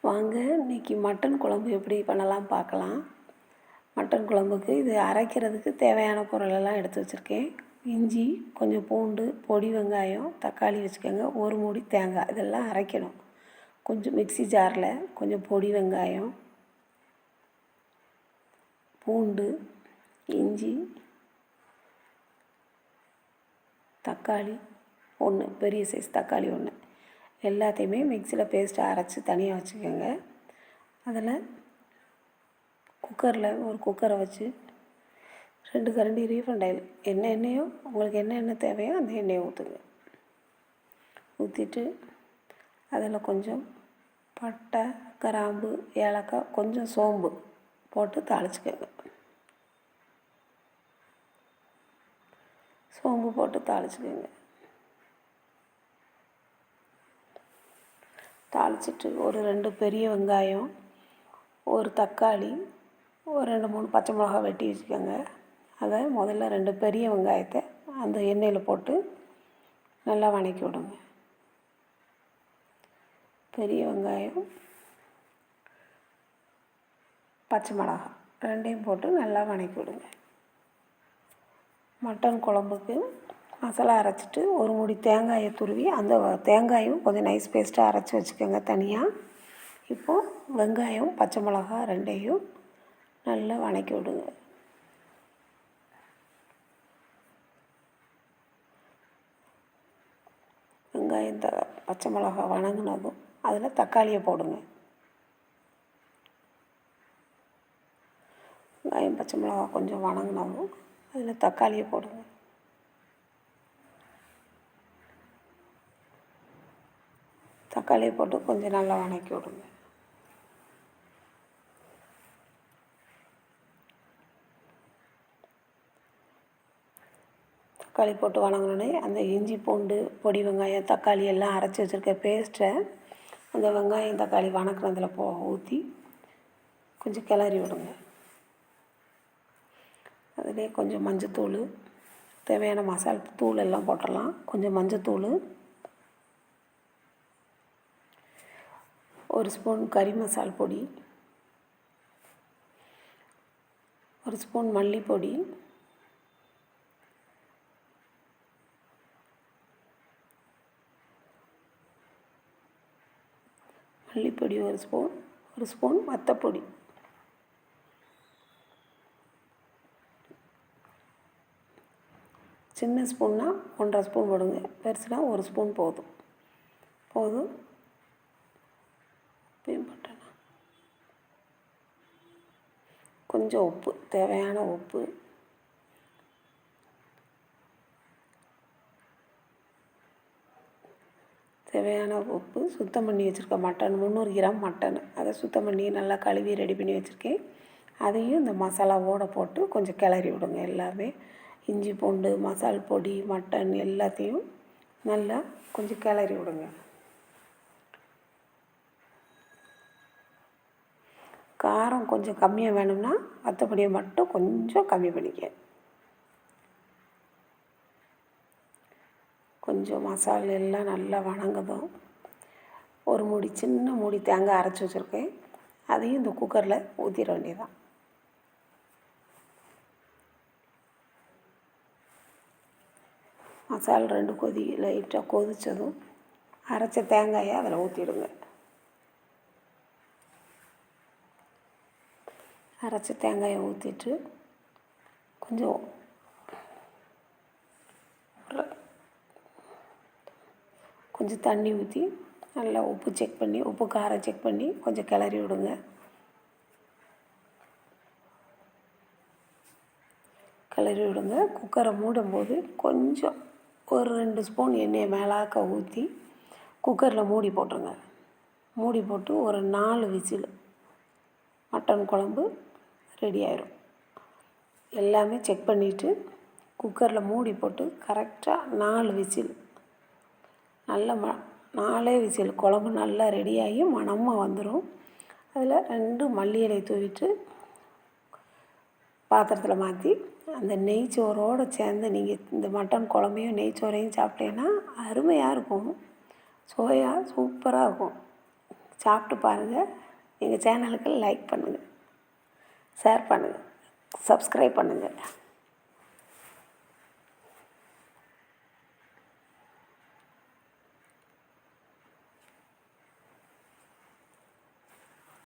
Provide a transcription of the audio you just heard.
வாங்க இன்றைக்கி மட்டன் குழம்பு எப்படி பண்ணலாம் பார்க்கலாம். மட்டன் குழம்புக்கு இது அரைக்கிறதுக்கு தேவையான பொருளெல்லாம் எடுத்து வச்சுருக்கேன். இஞ்சி, கொஞ்சம் பூண்டு, பொடி வெங்காயம், தக்காளி வச்சுக்கோங்க, ஒரு மூடி தேங்காய், இதெல்லாம் அரைக்கணும். கொஞ்சம் மிக்ஸி ஜாரில் கொஞ்சம் பொடி வெங்காயம், பூண்டு, இஞ்சி, தக்காளி ஒன்று, பெரிய சைஸ் தக்காளி ஒன்று, எல்லாத்தையுமே மிக்சியில் பேஸ்ட்டாக அரைச்சி தனியாக வச்சுக்கோங்க. அதில் ஒரு குக்கரை வச்சு 2 கரண்டி ரீஃபைண்ட் ஆயில், எண்ணெயோ உங்களுக்கு என்ன எண்ணெய் தேவையோ அந்த எண்ணெயை ஊற்றுங்க. ஊற்றிட்டு அதில் கொஞ்சம் பட்டை, கிராம்பு, ஏலக்காய், கொஞ்சம் சோம்பு போட்டு தாளிச்சுக்கோங்க. சோம்பு போட்டு தாளிச்சுக்கோங்க. தாளிச்சிட்டு ஒரு 2 பெரிய வெங்காயம், ஒரு தக்காளி, ஒரு 2-3 பச்சை மிளகா வெட்டி வச்சுக்கோங்க. அதை முதல்ல 2 பெரிய வெங்காயத்தை அந்த எண்ணெயில் போட்டு நல்லா வதக்கி விடுங்க. பெரிய வெங்காயம், பச்சை மிளகா ரெண்டையும் போட்டு நல்லா வதக்கி விடுங்க. மட்டன் குழம்புக்கு மசாலா அரைச்சிட்டு ஒரு மூடி தேங்காயை துருவி அந்த தேங்காயும் கொஞ்சம் நைஸ் பேஸ்ட்டாக அரைச்சி வச்சுக்கோங்க தனியாக. இப்போது வெங்காயம், பச்சை மிளகா ரெண்டையும் நல்லா வதக்கி விடுங்க. வெங்காயம் பச்சை மிளகா வதங்கினதும் அதில் தக்காளியை போடுங்க. வெங்காயம், பச்சை மிளகா கொஞ்சம் வதங்கினதும் அதில் தக்காளியை போடுங்க. தக்காளியை போட்டு கொஞ்சம் நல்லா வதக்கி விடுங்க. தக்காளி போட்டு வதங்கினோடனே அந்த இஞ்சி, பூண்டு, பொடி வெங்காயம், தக்காளி எல்லாம் அரைச்சி வச்சுருக்க பேஸ்ட்டை அந்த வெங்காயம், தக்காளி வதக்கினதில் ஊற்றி கொஞ்சம் கிளறி விடுங்க. அதிலே கொஞ்சம் மஞ்சத்தூள், தேவையான மசாலா தூள் எல்லாம் போட்டுடலாம். கொஞ்சம் மஞ்சத்தூள், 1 ஸ்பூன் கறி மசால் பொடி, 1 ஸ்பூன் மல்லிப்பொடி, மல்லிப்பொடி 1 ஸ்பூன், 1 ஸ்பூன் வத்தப்பொடி, சின்ன ஸ்பூன்னா 1.5 ஸ்பூன் போடுங்க, பெருசுனா 1 ஸ்பூன் போதும். போட்டேன்னா கொஞ்சம் உப்பு, தேவையான உப்பு, சுத்தம் பண்ணி வச்சுருக்க மட்டன் 300 கிராம் மட்டன், அதை சுத்தம் பண்ணி நல்லா கழுவி ரெடி பண்ணி வச்சுருக்கேன். அதையும் இந்த மசாலாவோடு போட்டு கொஞ்சம் கிளறி விடுங்க. எல்லாமே இஞ்சி, பூண்டு, மசால் பொடி, மட்டன் எல்லாத்தையும் நல்லா கொஞ்சம் கிளறி விடுங்க. காரம் கொஞ்சம் கம்மியாக வேணும்னா வத்தப்பொடியை மட்டும் கொஞ்சம் கம்மி பண்ணிக்க. கொஞ்சம் மசாலா எல்லாம் நல்லா வதங்கதும் ஒரு சின்ன மூடி தேங்காய் அரைச்சி வச்சுருக்கேன், அதையும் இந்த குக்கரில் ஊற்றிட வேண்டியதான். மசாலா 2 கொதி லைட்டாக கொதித்ததும் அரைச்ச தேங்காயை அதில் ஊற்றிடுங்க. அரைச்ச தேங்காயை ஊற்றிட்டு கொஞ்சம் தண்ணி ஊற்றி நல்லா உப்பு காரம் செக் பண்ணி கொஞ்சம் கிளறி விடுங்க. குக்கரை மூடும்போது கொஞ்சம் ஒரு 2 ஸ்பூன் எண்ணெயை மேலாக்க ஊற்றி குக்கரில் மூடி போட்டுருங்க. மூடி போட்டு ஒரு 4 விசில் மட்டன் குழம்பு ரெடி ஆயிடும். எல்லாமே செக் பண்ணிவிட்டு குக்கரில் மூடி போட்டு கரெக்டாக 4 விசில், நல்ல 4 விசில் குழம்பு நல்லா ரெடியாகி மணமாக வந்துடும். அதில் 2 மல்லி இலை தூவிட்டு பாத்திரத்தில் மாற்றி அந்த நெய்ச்சோரோடு சேர்ந்து நீங்கள் இந்த மட்டன் குழம்பையும் நெய்ச்சோரையும் சாப்பிட்டீங்கன்னா அருமையாக இருக்கும். சூப்பராக இருக்கும். சாப்பிட்டு பாருங்கள். எங்கள் சேனலுக்கு லைக் பண்ணுங்கள், ஷேர் பண்ணுங்கள், சப்ஸ்கிரைப் பண்ணுங்கள்.